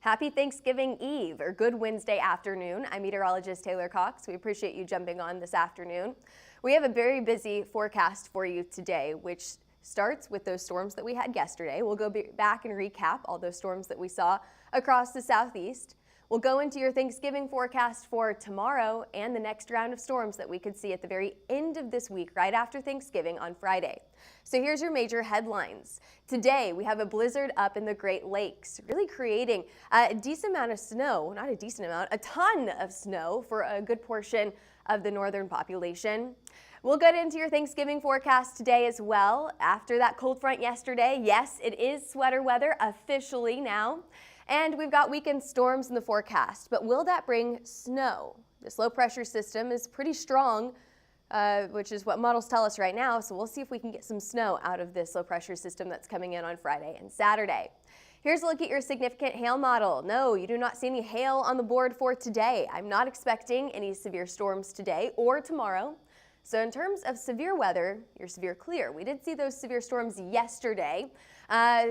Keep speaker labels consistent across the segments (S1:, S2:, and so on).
S1: Happy Thanksgiving Eve, or good Wednesday afternoon. I'm meteorologist Taylor Cox. We appreciate you jumping on this afternoon. We have a very busy forecast for you today, which starts with those storms that we had yesterday. We'll go back and recap all those storms that we saw across the southeast. We'll go into your Thanksgiving forecast for tomorrow and the next round of storms that we could see at the very end of this week, right after Thanksgiving on Friday. So here's your major headlines. Today, we have a blizzard up in the Great Lakes, really creating a decent amount of snow, not a decent amount, a ton of snow for a good portion of the northern population. We'll get into your Thanksgiving forecast today as well. After that cold front yesterday, yes, it is sweater weather officially now. And we've got weekend storms in the forecast, but will that bring snow? This low pressure system is pretty strong, which is what models tell us right now, so we'll see if we can get some snow out of this low pressure system that's coming in on Friday and Saturday. Here's a look at your significant hail model. No, you do not see any hail on the board for today. I'm not expecting any severe storms today or tomorrow. So in terms of severe weather, you're severe clear. We did see those severe storms yesterday.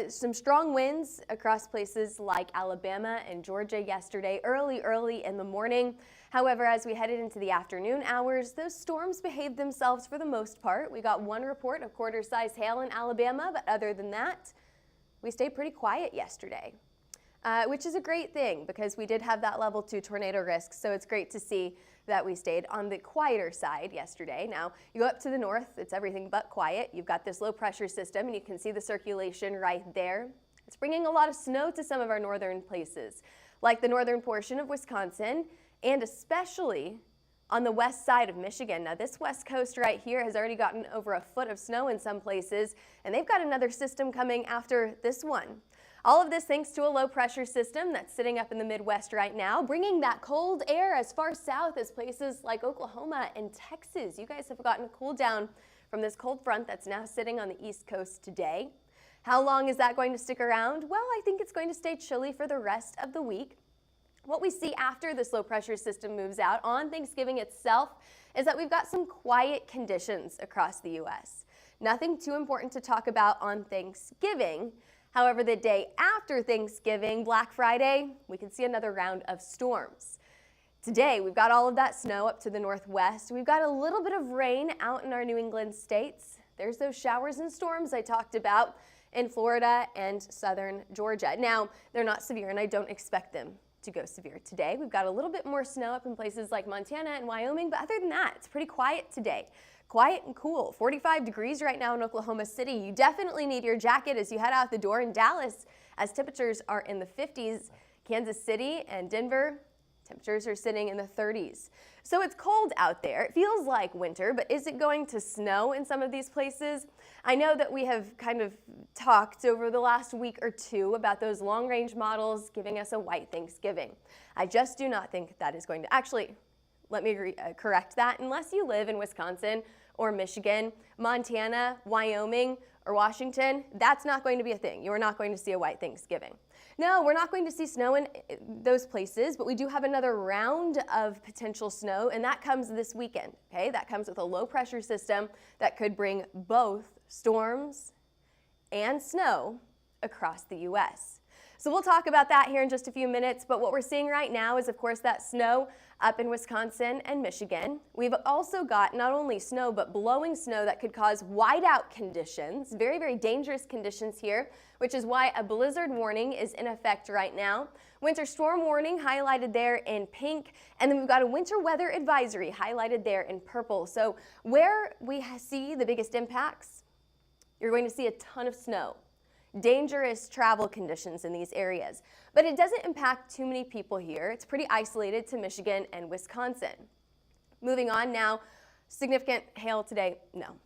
S1: Some strong winds across places like Alabama and Georgia yesterday, early in the morning. However, as we headed into the afternoon hours, those storms behaved themselves for the most part. We got one report of quarter-size hail in Alabama, but other than that, we stayed pretty quiet yesterday. Which is a great thing because we did have that level 2 tornado risk, so it's great to see that we stayed on the quieter side yesterday. Now, you go up to the north, it's everything but quiet. You've got this low pressure system and you can see the circulation right there. It's bringing a lot of snow to some of our northern places, like the northern portion of Wisconsin and especially on the west side of Michigan. Now, this west coast right here has already gotten over a foot of snow in some places, and they've got another system coming after this one. All of this thanks to a low pressure system that's sitting up in the Midwest right now, bringing that cold air as far south as places like Oklahoma and Texas. You guys have gotten a cool down from this cold front that's now sitting on the East Coast today. How long is that going to stick around? Well, I think it's going to stay chilly for the rest of the week. What we see after this low pressure system moves out on Thanksgiving itself is that we've got some quiet conditions across the U.S. Nothing too important to talk about on Thanksgiving. However, the day after Thanksgiving, Black Friday, we can see another round of storms. Today, we've got all of that snow up to the northwest. We've got a little bit of rain out in our New England states. There's those showers and storms I talked about in Florida and southern Georgia. Now, they're not severe, and I don't expect them to go severe today. We've got a little bit more snow up in places like Montana and Wyoming, but other than that, it's pretty quiet today. Quiet and cool. 45 degrees right now in Oklahoma City. You definitely need your jacket as you head out the door. In Dallas, as temperatures are in the 50s. Kansas City and Denver, temperatures are sitting in the 30s. So it's cold out there. It feels like winter, but is it going to snow in some of these places? I know that we have kind of talked over the last week or two about those long-range models giving us a white Thanksgiving. I just do not think that is going to actually. Let me correct that. Unless you live in Wisconsin or Michigan, Montana, Wyoming, or Washington, that's not going to be a thing. You are not going to see a white Thanksgiving. No, we're not going to see snow in those places, but we do have another round of potential snow, and that comes this weekend, okay? That comes with a low pressure system that could bring both storms and snow across the U.S. So we'll talk about that here in just a few minutes, but what we're seeing right now is, of course, that snow up in Wisconsin and Michigan. We've also got not only snow, but blowing snow that could cause whiteout conditions, very, very dangerous conditions here, which is why a blizzard warning is in effect right now. Winter storm warning highlighted there in pink, and then we've got a winter weather advisory highlighted there in purple. So where we see the biggest impacts, you're going to see a ton of snow. Dangerous travel conditions in these areas. But it doesn't impact too many people here. It's pretty isolated to Michigan and Wisconsin. Moving on now, significant hail today? No,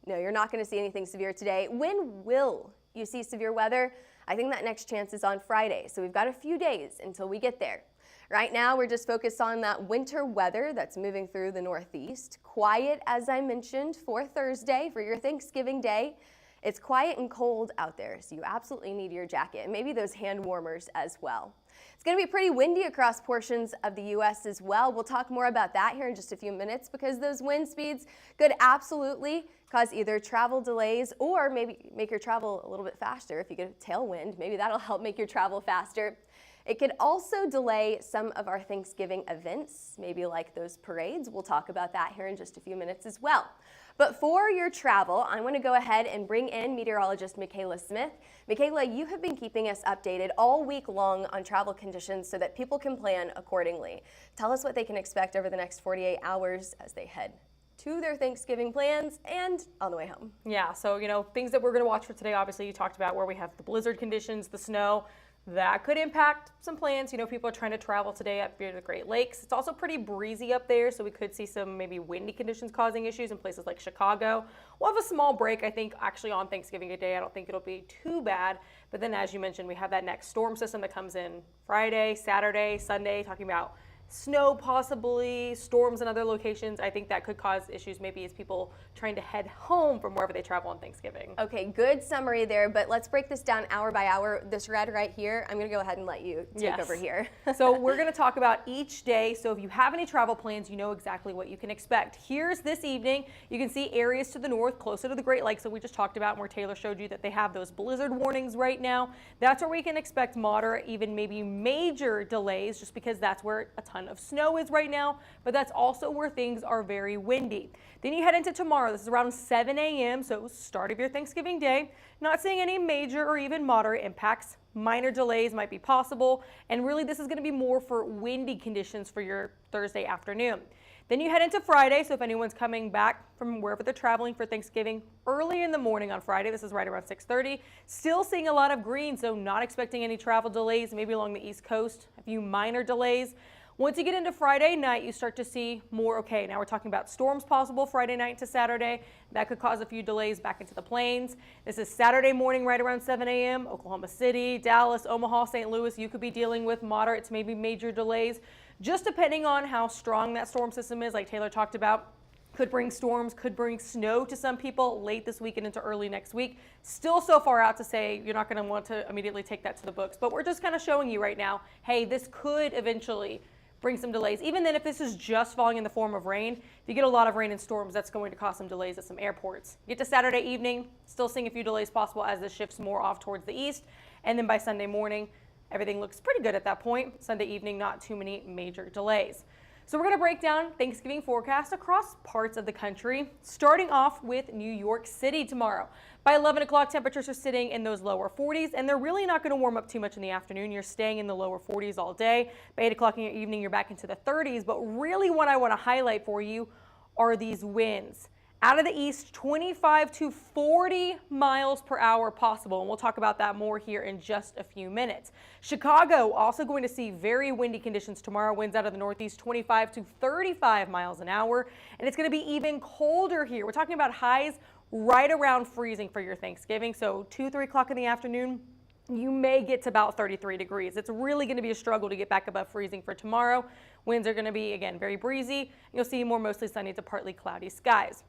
S1: you're not going to see anything severe today. When will you see severe weather? I think that next chance is on Friday, so we've got a few days until we get there. Right now, we're just focused on that winter weather that's moving through the northeast. Quiet, as I mentioned, for Thursday, for your Thanksgiving day. It's quiet and cold out there, so you absolutely need your jacket and maybe those hand warmers as well. It's going to be pretty windy across portions of the U.S. as well. We'll talk more about that here in just a few minutes because those wind speeds could absolutely cause either travel delays or maybe make your travel a little bit faster. If you get a tailwind, maybe that'll help make your travel faster. It could also delay some of our Thanksgiving events, maybe like those parades. We'll talk about that here in just a few minutes as well. But for your travel, I want to go ahead and bring in meteorologist Michaela Smith. Michaela, you have been keeping us updated all week long on travel conditions so that people can plan accordingly. Tell us what they can expect over the next 48 hours as they head to their Thanksgiving plans and on the way home.
S2: Yeah, so things that we're going to watch for today, obviously you talked about where we have the blizzard conditions, the snow. That could impact some plans. People are trying to travel today up near the Great Lakes. It's also pretty breezy up there, so we could see some maybe windy conditions causing issues in places like Chicago. We'll have a small break, I think, actually on Thanksgiving Day. I don't think it'll be too bad. But then, as you mentioned, we have that next storm system that comes in Friday, Saturday, Sunday, talking about snow possibly, storms in other locations. I think that could cause issues maybe as people trying to head home from wherever they travel on Thanksgiving.
S1: Okay, good summary there, but let's break this down hour by hour. This red right here, I'm gonna go ahead and let you take over here.
S2: So we're gonna talk about each day. So if you have any travel plans, you know exactly what you can expect. Here's this evening. You can see areas to the north, closer to the Great Lakes that we just talked about, where Taylor showed you that they have those blizzard warnings right now. That's where we can expect moderate, even maybe major delays, just because that's where a ton of snow is right now, but that's also where things are very windy. Then you head into tomorrow. This is around 7 a.m., so start of your Thanksgiving day. Not seeing any major or even moderate impacts. Minor delays might be possible, and really this is going to be more for windy conditions for your Thursday afternoon. Then you head into Friday, so if anyone's coming back from wherever they're traveling for Thanksgiving early in the morning on Friday, this is right around 6:30, still seeing a lot of green, so not expecting any travel delays, maybe along the East Coast, a few minor delays. Once you get into Friday night, you start to see more, okay, now we're talking about storms possible Friday night to Saturday. That could cause a few delays back into the plains. This is Saturday morning right around 7 a.m. Oklahoma City, Dallas, Omaha, St. Louis. You could be dealing with moderate to maybe major delays, just depending on how strong that storm system is, like Taylor talked about. Could bring storms, could bring snow to some people late this week and into early next week. Still so far out to say you're not going to want to immediately take that to the books, but we're just kind of showing you right now, hey, this could eventually bring some delays. Even then, if this is just falling in the form of rain, if you get a lot of rain and storms, that's going to cause some delays at some airports. Get to Saturday evening, still seeing a few delays possible as this shifts more off towards the east. And then by Sunday morning, everything looks pretty good at that point. Sunday evening, not too many major delays. So we're going to break down Thanksgiving forecast across parts of the country, starting off with New York City tomorrow. By 11 o'clock, temperatures are sitting in those lower 40s, and they're really not going to warm up too much in the afternoon. You're staying in the lower 40s all day. By 8 o'clock in the evening, you're back into the 30s. But really what I want to highlight for you are these winds. Out of the east, 25 to 40 miles per hour possible, and we'll talk about that more here in just a few minutes. Chicago also going to see very windy conditions tomorrow. Winds out of the northeast, 25 to 35 miles an hour, and it's going to be even colder here. We're talking about highs right around freezing for your Thanksgiving, so 2-3 o'clock in the afternoon, you may get to about 33 degrees. It's really going to be a struggle to get back above freezing for tomorrow. Winds are going to be, again, very breezy. You'll see more mostly sunny to partly cloudy skies.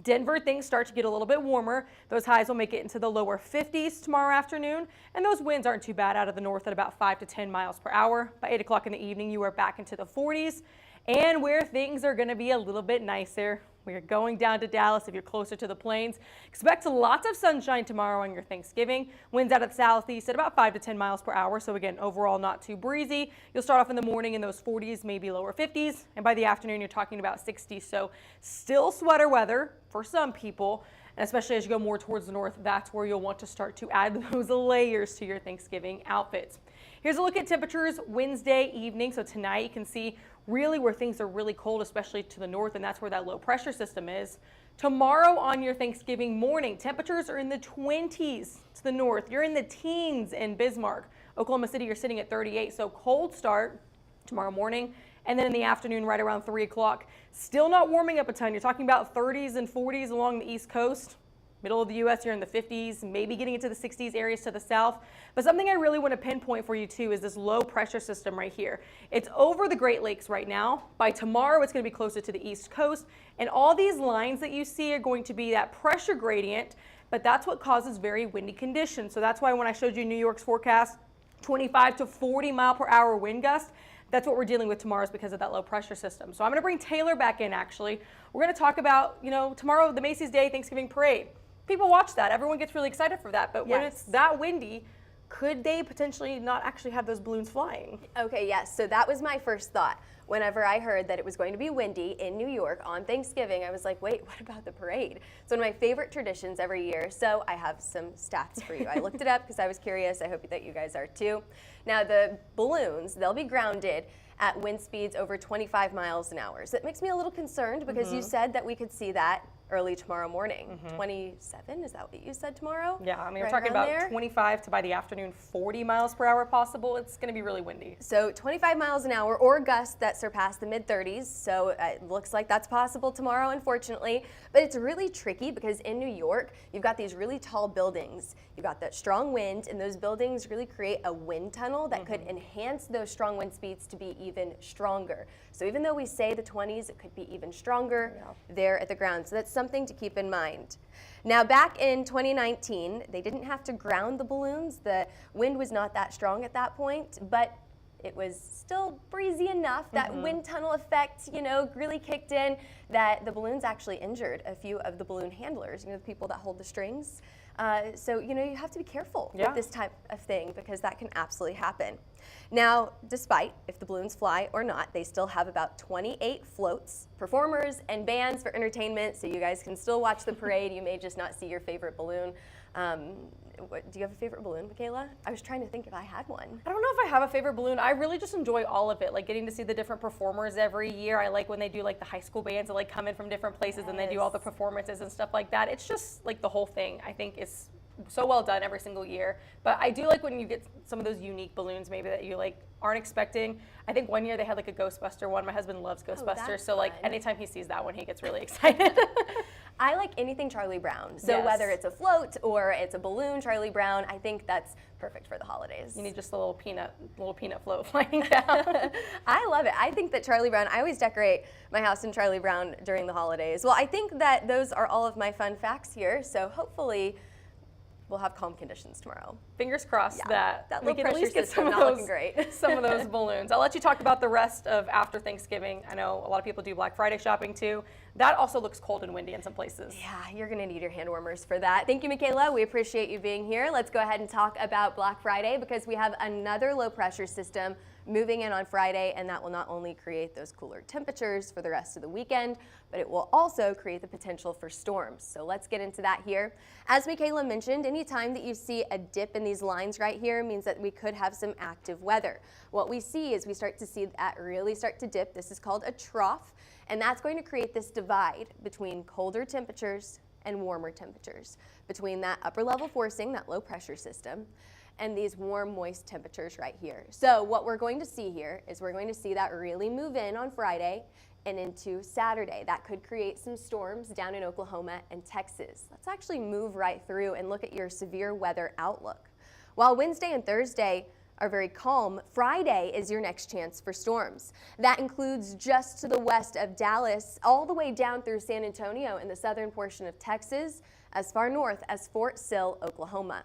S2: Denver, things start to get a little bit warmer. Those highs will make it into the lower 50s tomorrow afternoon, and those winds aren't too bad out of the north at about 5 to 10 miles per hour. By 8 o'clock in the evening, you are back into the 40s, and where things are going to be a little bit nicer. We're going down to Dallas if you're closer to the plains. Expect lots of sunshine tomorrow on your Thanksgiving. Winds out of the southeast at about 5 to 10 miles per hour. So again, overall not too breezy. You'll start off in the morning in those 40s, maybe lower 50s. And by the afternoon, you're talking about 60s. So still sweater weather for some people. And especially as you go more towards the north, that's where you'll want to start to add those layers to your Thanksgiving outfits. Here's a look at temperatures Wednesday evening. So tonight you can see really where things are really cold, especially to the north, and that's where that low pressure system is. Tomorrow on your Thanksgiving morning, temperatures are in the 20s to the north. You're in the teens in Bismarck. Oklahoma City, you're sitting at 38, so cold start tomorrow morning. And then in the afternoon, right around 3 o'clock, still not warming up a ton. You're talking about 30s and 40s along the East Coast. Middle of the U.S., you're in the 50s, maybe getting into the 60s areas to the south. But something I really want to pinpoint for you too is this low pressure system right here. It's over the Great Lakes right now. By tomorrow, it's going to be closer to the East Coast. And all these lines that you see are going to be that pressure gradient, but that's what causes very windy conditions. So that's why when I showed you New York's forecast, 25 to 40 mile per hour wind gust, that's what we're dealing with tomorrow is because of that low pressure system. So I'm going to bring Taylor back in actually. We're going to talk about, tomorrow, the Macy's Day Thanksgiving Parade. People watch that. Everyone gets really excited for that. But when it's that windy, could they potentially not actually have those balloons flying?
S1: Okay, yes. So that was my first thought. Whenever I heard that it was going to be windy in New York on Thanksgiving, I was like, wait, what about the parade? It's one of my favorite traditions every year. So I have some stats for you. I looked it up because I was curious. I hope that you guys are too. Now the balloons, they'll be grounded at wind speeds over 25 miles an hour. So it makes me a little concerned because you said that we could see that early tomorrow morning. 27, is that what you said tomorrow?
S2: Yeah, I mean, we're
S1: Right
S2: talking
S1: around
S2: about
S1: there?
S2: 25 to by the afternoon, 40 miles per hour possible. It's going to be really windy.
S1: So 25 miles an hour or gusts that surpass the mid-30s. So it looks like that's possible tomorrow, unfortunately. But it's really tricky because in New York, you've got these really tall buildings. You've got that strong wind, and those buildings really create a wind tunnel that could enhance those strong wind speeds to be even stronger. So even though we say the 20s, it could be even stronger there at the ground. So that's something to keep in mind. Now, back in 2019, they didn't have to ground the balloons. The wind was not that strong at that point, but it was still breezy enough. That wind tunnel effect, you know, really kicked in that the balloons actually injured a few of the balloon handlers, you know, the people that hold the strings. So, you know, you have to be careful with this type of thing because that can absolutely happen. Now, despite if the balloons fly or not, they still have about 28 floats, performers, and bands for entertainment, so you guys can still watch the parade. You may just not see your favorite balloon. Do you have a favorite balloon, Michaela? I was trying to think if I had one.
S2: I don't know if I have a favorite balloon. I really just enjoy all of it, like getting to see the different performers every year. I like when they do like the high school bands that like come in from different places and they do all the performances and stuff like that. It's just like the whole thing, I think, is so well done every single year. But I do like when you get some of those unique balloons maybe that you like aren't expecting. I think one year they had like a Ghostbuster one. My husband loves Ghostbusters,
S1: that's
S2: so like
S1: fun.
S2: anytime he sees that one, he gets really excited.
S1: I like anything Charlie Brown. So
S2: Yes.
S1: whether it's a float or it's a balloon Charlie Brown, I think that's perfect for the holidays.
S2: You need just a little peanut float flying down.
S1: I love it. I think that Charlie Brown, I always decorate my house in Charlie Brown during the holidays. Well, I think that those are all of my fun facts here. So hopefully we'll have calm conditions tomorrow.
S2: Fingers crossed that
S1: that
S2: we
S1: low
S2: can at
S1: pressure
S2: least get
S1: system
S2: some of
S1: not
S2: those,
S1: looking great.
S2: some of those balloons. I'll let you talk about the rest of after Thanksgiving. I know a lot of people do Black Friday shopping too. That also looks cold and windy in some places.
S1: Yeah, you're gonna need your hand warmers for that. Thank you, Michaela. We appreciate you being here. Let's go ahead and talk about Black Friday because we have another low pressure system moving in on Friday, and that will not only create those cooler temperatures for the rest of the weekend, but it will also create the potential for storms. So let's get into that here. As Michaela mentioned, anytime that you see a dip in these lines right here means that we could have some active weather. What we see is we start to see that really start to dip. This is called a trough, and that's going to create this divide between colder temperatures and warmer temperatures, between that upper level forcing, that low pressure system, and these warm, moist temperatures right here. So what we're going to see here is we're going to see that really move in on Friday and into Saturday. That could create some storms down in Oklahoma and Texas. Let's actually move right through and look at your severe weather outlook. While Wednesday and Thursday are very calm, Friday is your next chance for storms. That includes just to the west of Dallas, all the way down through San Antonio in the southern portion of Texas, as far north as Fort Sill, Oklahoma.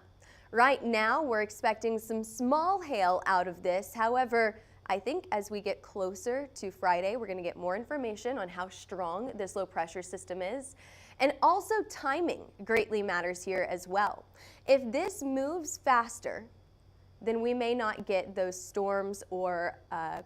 S1: Right now, we're expecting some small hail out of this. However, I think as we get closer to Friday, we're going to get more information on how strong this low pressure system is. And also timing greatly matters here as well. If this moves faster, then we may not get those storms or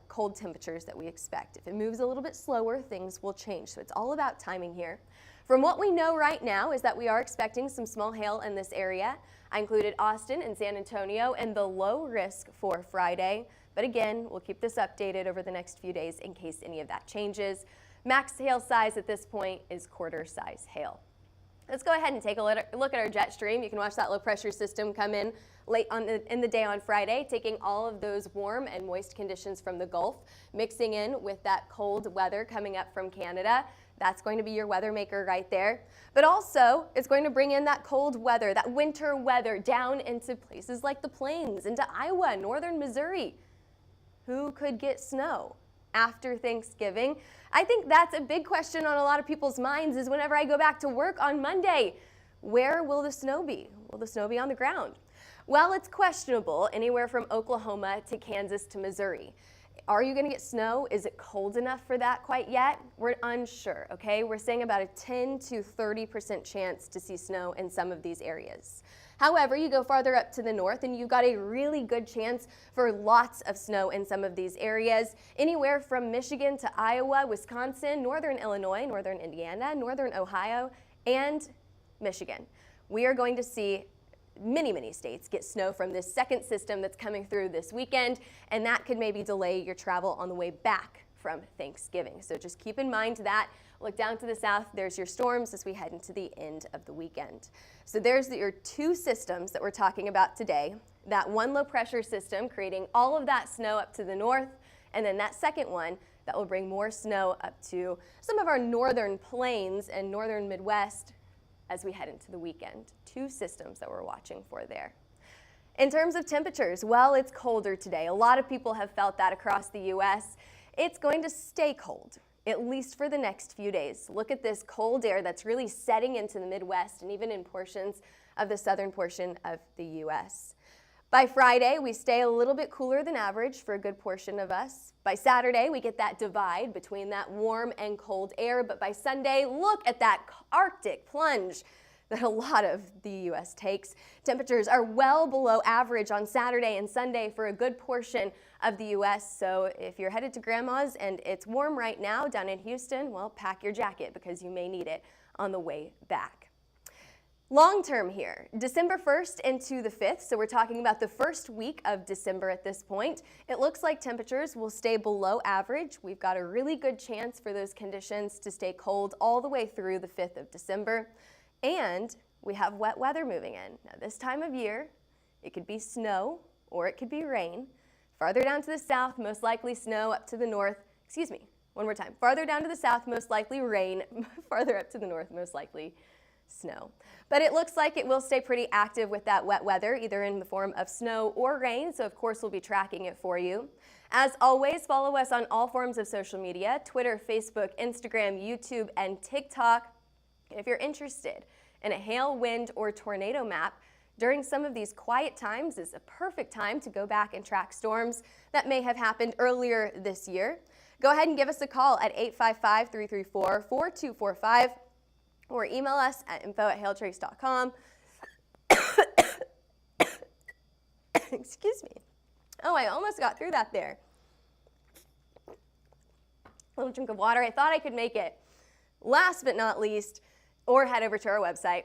S1: cold temperatures that we expect. If it moves a little bit slower, things will change. So it's all about timing here. From what we know right now is that we are expecting some small hail in this area. I included Austin and San Antonio and the low risk for Friday. But again, we'll keep this updated over the next few days in case any of that changes. Max hail size at this point is quarter size hail. Let's go ahead and take a look at our jet stream. You can watch that low pressure system come in late in the day on Friday, taking all of those warm and moist conditions from the Gulf, mixing in with that cold weather coming up from Canada. That's going to be your weather maker right there. But also, it's going to bring in that cold weather, that winter weather down into places like the plains, into Iowa, northern Missouri. Who could get snow after Thanksgiving? I think that's a big question on a lot of people's minds is whenever I go back to work on Monday, where will the snow be? Will the snow be on the ground? Well, it's questionable anywhere from Oklahoma to Kansas to Missouri. Are you going to get snow? Is it cold enough for that quite yet? We're unsure, okay? We're saying about a 10 to 30% chance to see snow in some of these areas. However, you go farther up to the north and you've got a really good chance for lots of snow in some of these areas, anywhere from Michigan to Iowa, Wisconsin, northern Illinois, northern Indiana, northern Ohio, and Michigan. We are going to see many states get snow from this second system that's coming through this weekend, and that could maybe delay your travel on the way back from Thanksgiving. So just keep in mind that. Look down to the south, there's your storms as we head into the end of the weekend. So there's your two systems that we're talking about today. That one low pressure system creating all of that snow up to the north, and then that second one that will bring more snow up to some of our northern plains and northern Midwest as we head into the weekend. Two systems that we're watching for there. In terms of temperatures, well, it's colder today. A lot of people have felt that across the U.S. It's going to stay cold, at least for the next few days. Look at this cold air that's really setting into the Midwest and even in portions of the southern portion of the U.S. By Friday, we stay a little bit cooler than average for a good portion of us. By Saturday, we get that divide between that warm and cold air, but by Sunday, look at that Arctic plunge that a lot of the U.S. takes. Temperatures are well below average on Saturday and Sunday for a good portion of the U.S. So if you're headed to Grandma's and it's warm right now down in Houston, well, pack your jacket because you may need it on the way back. Long term here, December 1st into the 5th, so we're talking about the first week of December at this point. It looks like temperatures will stay below average. We've got a really good chance for those conditions to stay cold all the way through the 5th of December. And we have wet weather moving in. Now this time of year, it could be snow or it could be rain. Farther down to the south, most likely snow. Up to the north, one more time. Farther down to the south, most likely rain. Farther up to the north, most likely snow. But it looks like it will stay pretty active with that wet weather, either in the form of snow or rain, so of course we'll be tracking it for you. As always, follow us on all forms of social media, Twitter, Facebook, Instagram, YouTube, and TikTok. If you're interested in a hail, wind, or tornado map, during some of these quiet times is a perfect time to go back and track storms that may have happened earlier this year. Go ahead and give us a call at 855-334-4245 or email us at info@hailtrace.com. Excuse me. Oh, I almost got through that there. A little drink of water. I thought I could make it. Last but not least, or head over to our website,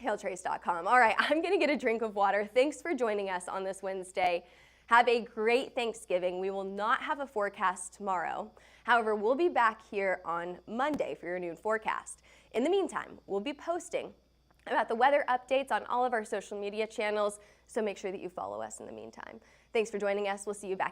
S1: HailTrace.com. All right, I'm going to get a drink of water. Thanks for joining us on this Wednesday. Have a great Thanksgiving. We will not have a forecast tomorrow. However, we'll be back here on Monday for your noon forecast. In the meantime, we'll be posting about the weather updates on all of our social media channels, so make sure that you follow us in the meantime. Thanks for joining us. We'll see you back here.